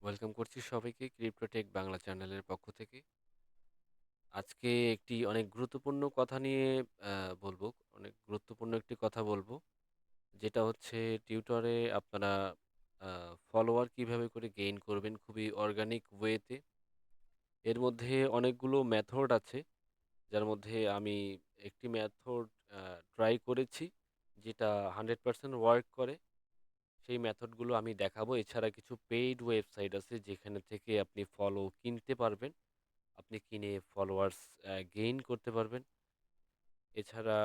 Welcome করছি সবাইকে ক্রিপ্টোটেক বাংলা চ্যানেলের পক্ষ থেকে। আজকে একটি অনেক গুরুত্বপূর্ণ কথা নিয়ে বলবো। অনেক গুরুত্বপূর্ণ একটি কথা বলবো। যেটা হচ্ছে টিউটরে আপনারা ফলোয়ার কিভাবে করে গেইন করবেন খুবই অর্গানিক ওয়েতে। এর মধ্যে অনেকগুলো মেথড আছে, যার মধ্যে আমি একটি মেথড ট্রাই করেছি, যেটা 100% ওয়ার্ক করে। সেই মেথডগুলো আমি দেখাবো। এছাড়া কিছু পেইড ওয়েবসাইট আছে যেখানে থেকে আপনি ফলো কিনতে পারবেন। আপনি কিনে ফলোয়ার্স গেইন করতে পারবেন। এছাড়া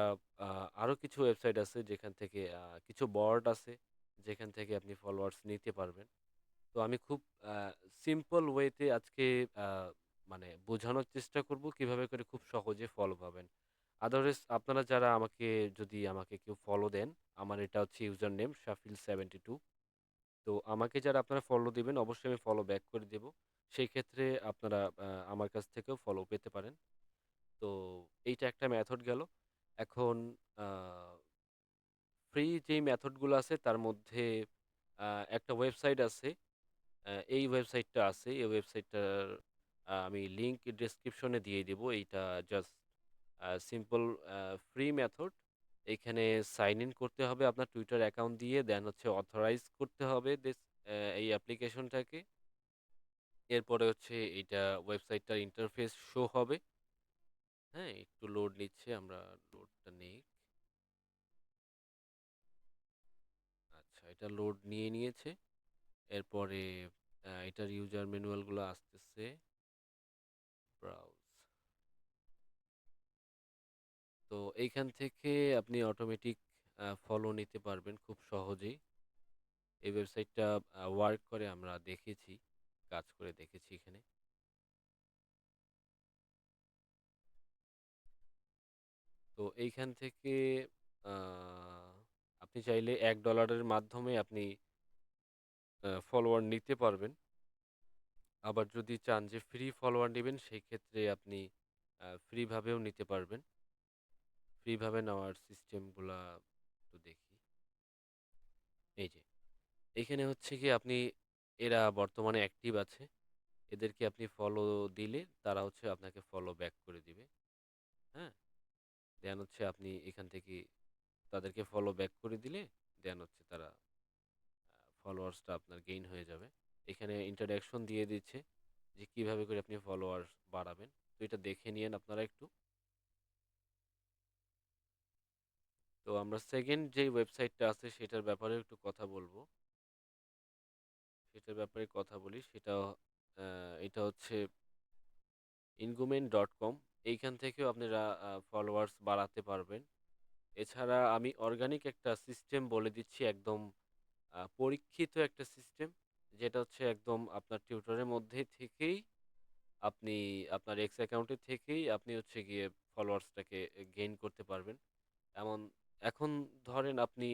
আরও কিছু ওয়েবসাইট আছে যেখান থেকে কিছু বট আছে যেখান থেকে আপনি ফলোয়ার্স নিতে পারবেন। তো আমি খুব সিম্পল ওয়েতে আজকে আ মানে বোঝানোর চেষ্টা করব কিভাবে করে খুব সহজে ফলো পাবেন। আদারওয়াইজ আপনারা যারা যদি আমাকে কেউ ফলো দেন, আমার এটা হচ্ছে ইউজার নেম শাফিল72। তো আমাকে যারা আপনারা ফলো দিবেন অবশ্যই আমি ফলো ব্যাক করে দেব। সেই ক্ষেত্রে আপনারা আমার কাছ থেকেও ফলো পেতে পারেন। তো এইটা একটা মেথড গেল। এখন আ ফ্রি যেই মেথডগুলো আছে তার মধ্যে একটা ওয়েবসাইট আছে। এই ওয়েবসাইটটা আছে। এই ওয়েবসাইটটার আমি লিংক ডেসক্রিপশনে দিয়ে দিব। এইটা জাস্ট সিম্পল ফ্রি মেথড। এইখানে সাইন ইন করতে হবে আপনার টুইটার অ্যাকাউন্ট দিয়ে। দেন হচ্ছে অথরাইজ করতে হবে এই অ্যাপ্লিকেশনটাকে। এরপরে হচ্ছে এইটা ওয়েবসাইটটার ইন্টারফেস শো হবে। হ্যাঁ, একটু লোড নিচ্ছে, আমরা লোডটা নেই। আচ্ছা, এটা লোড নিয়ে নিয়েছে। এরপরে এটার ইউজার ম্যানুয়ালগুলো আসতেছে। ব্রাউজ। তো এইখান থেকে আপনি অটোমেটিক ফলো নিতে পারবেন খুব সহজেই। এই ওয়েবসাইটটা ওয়ার্ক করে, আমরা দেখেছি, কাজ করে দেখেছি এখানে। তো এইখান থেকে আপনি চাইলে $1 মাধ্যমে আপনি ফলোয়ার নিতে পারবেন। আবার যদি চান যে ফ্রি ফলোয়ার নেবেন, সেই ক্ষেত্রে আপনি ফ্রি ভাবেও নিতে পারবেন। ফ্রি ভাবে নেওয়ার সিস্টেমগুলা একটু দেখি। এই যে এইখানে হচ্ছে কি আপনি, এরা বর্তমানে অ্যাক্টিভ আছে। এদেরকে আপনি ফলো দিলে তারা হচ্ছে আপনাকে ফলো ব্যাক করে দিবে। হ্যাঁ, দেন হচ্ছে আপনি এখান থেকে তাদেরকে ফলো ব্যাক করে দিলে দেন হচ্ছে তারা ফলোয়ার্সটা আপনার গেইন হয়ে যাবে। এখানে ইন্ট্রোডাকশন দিয়ে দিচ্ছে যে কিভাবে করে আপনি ফলোয়ার্স বাড়াবেন। তো এটা দেখে নিয়েন আপনারা একটু। তো আমরা সেকেন্ড যে ওয়েবসাইটটা আছে সেটার ব্যাপারে একটু কথা বলবো। সেটার ব্যাপারে কথা বলি। সেটা এটা হচ্ছে ingumen.com। এইখান থেকেও আপনারা ফলোয়ার্স বাড়াতে পারবেন। এছাড়া আমি অর্গানিক একটা সিস্টেম বলে দিচ্ছি, একদম পরীক্ষিত একটা সিস্টেম, যেটা হচ্ছে একদম আপনার টিউটরের মধ্যে থেকেই আপনি আপনার এক্স অ্যাকাউন্টে থেকেই আপনি হচ্ছে গিয়ে ফলোয়ার্সটাকে গেইন করতে পারবেন। এমন এখন ধরেন আপনি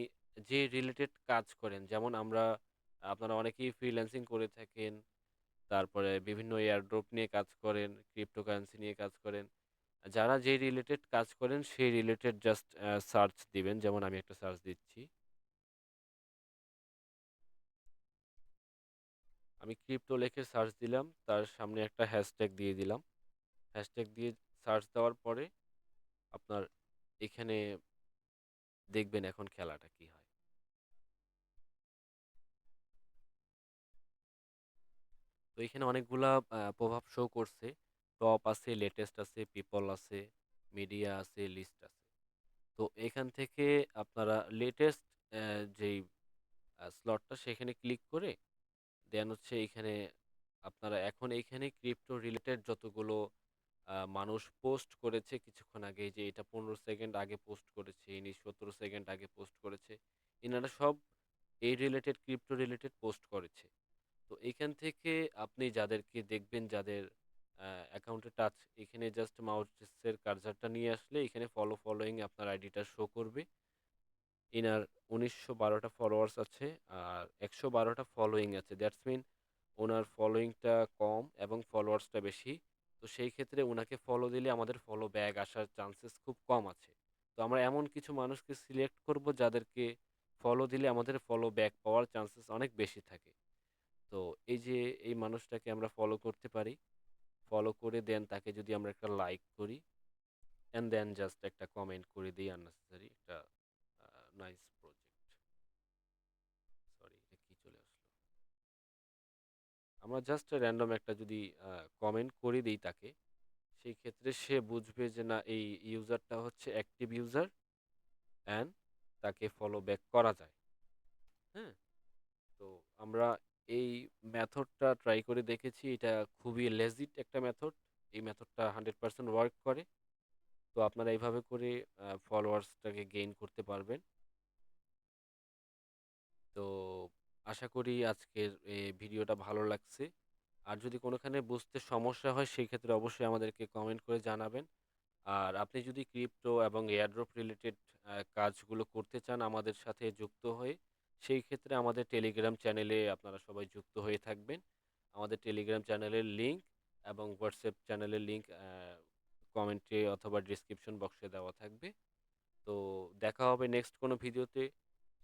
যে রিলেটেড কাজ করেন, যেমন আপনারা অনেকেই ফ্রিল্যান্সিং করে থাকেন, তারপরে বিভিন্ন এয়ারড্রপ নিয়ে কাজ করেন, ক্রিপ্টোকারেন্সি নিয়ে কাজ করেন। যারা যে রিলেটেড কাজ করেন সেই রিলেটেড জাস্ট সার্চ দিবেন। যেমন আমি একটা সার্চ দিচ্ছি। আমি ক্রিপ্টো লিখে সার্চ দিলাম, তার সামনে একটা হ্যাশট্যাগ দিয়ে দিলাম। হ্যাশট্যাগ দিয়ে সার্চ দেওয়ার পরে আপনার এখানে দেখবেন এখন খেলাটা কি হয়। তো এখানে অনেকগুলা প্রভাব শো করছে। টপ আছে, লেটেস্ট আছে, পিপল আছে, মিডিয়া আছে, লিস্ট আছে। তো এখান থেকে আপনারা লেটেস্ট যেই স্লটটা সেখানে ক্লিক করে দেন হচ্ছে এইখানে আপনারা এখন এইখানে ক্রিপ্টো রিলেটেড যতগুলো মানুষ পোস্ট করেছে কিছুক্ষণ আগে, যে এটা 15 সেকেন্ড আগে পোস্ট করেছে, ইনি 17 সেকেন্ড আগে পোস্ট করেছে, এনারা সব এই রিলেটেড ক্রিপ্টো রিলেটেড পোস্ট করেছে। তো এইখান থেকে আপনি যাদেরকে দেখবেন, যাদের অ্যাকাউন্টে টাচ, এখানে জাস্ট মাউসের কার্সারটা নিয়ে আসলে এখানে ফলোয়িং আপনার আইডিটা শো করবে। এনার 1912টা ফলোয়ার্স আছে আর 112টা ফলোয়িং আছে। দ্যাটস মিন ওনার ফলোয়িংটা কম এবং ফলোয়ার্সটা বেশি। তো সেই ক্ষেত্রে ওনাকে ফলো দিলে আমাদের ফলো ব্যাক আসার চান্সেস খুব কম আছে। তো আমরা এমন কিছু মানুষকে সিলেক্ট করব যাদেরকে ফলো দিলে আমাদের ফলো ব্যাক পাওয়ার চান্সেস অনেক বেশি থাকে। তো এই যে এই মানুষটাকে আমরা ফলো করতে পারি। ফলো করে দেন তাকে যদি আমরা একটা লাইক করি অ্যান্ড দেন জাস্ট একটা কমেন্ট করে দিই আননেসেসারি একটা নাইস প্রজেক্ট। সরি, এটা কি চলে আসলো? আমরা জাস্ট র্যান্ডম একটা যদি কমেন্ট করে দিই তাকে, সেই ক্ষেত্রে সে বুঝবে যে না এই ইউজারটা হচ্ছে অ্যাক্টিভ ইউজার অ্যান্ড তাকে ফলো ব্যাক করা যায়। হ্যাঁ? তো আমরা এই মেথডটা ট্রাই করে দেখেছি। এটা খুবই লেজিট একটা মেথড। এই মেথডটা 100% ওয়ার্ক করে। তো আপনারা এইভাবে করে ফলোয়ার্সটাকে গেইন করতে পারবেন। তো আশা করি আজকের এই ভিডিওটা ভালো লাগছে। আর যদি কোনোখানে বুঝতে সমস্যা হয় সেই ক্ষেত্রে অবশ্যই আমাদেরকে কমেন্ট করে জানাবেন। আর আপনি যদি ক্রিপ্টো এবং এয়ারড্রপ রিলেটেড কাজগুলো করতে চান আমাদের সাথে যুক্ত হয়ে, সেই ক্ষেত্রে আমাদের টেলিগ্রাম চ্যানেলে আপনারা সবাই যুক্ত হয়ে থাকবেন। আমাদের টেলিগ্রাম চ্যানেলের লিঙ্ক এবং হোয়াটসঅ্যাপ চ্যানেলের লিঙ্ক কমেন্টে অথবা ডেসক্রিপশন বক্সে দেওয়া থাকবে। তো দেখা হবে নেক্সট কোনো ভিডিওতে।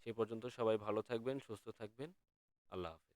সে পর্যন্ত সবাই ভালো থাকবেন, সুস্থ থাকবেন। আল্লাহ হাফেজ।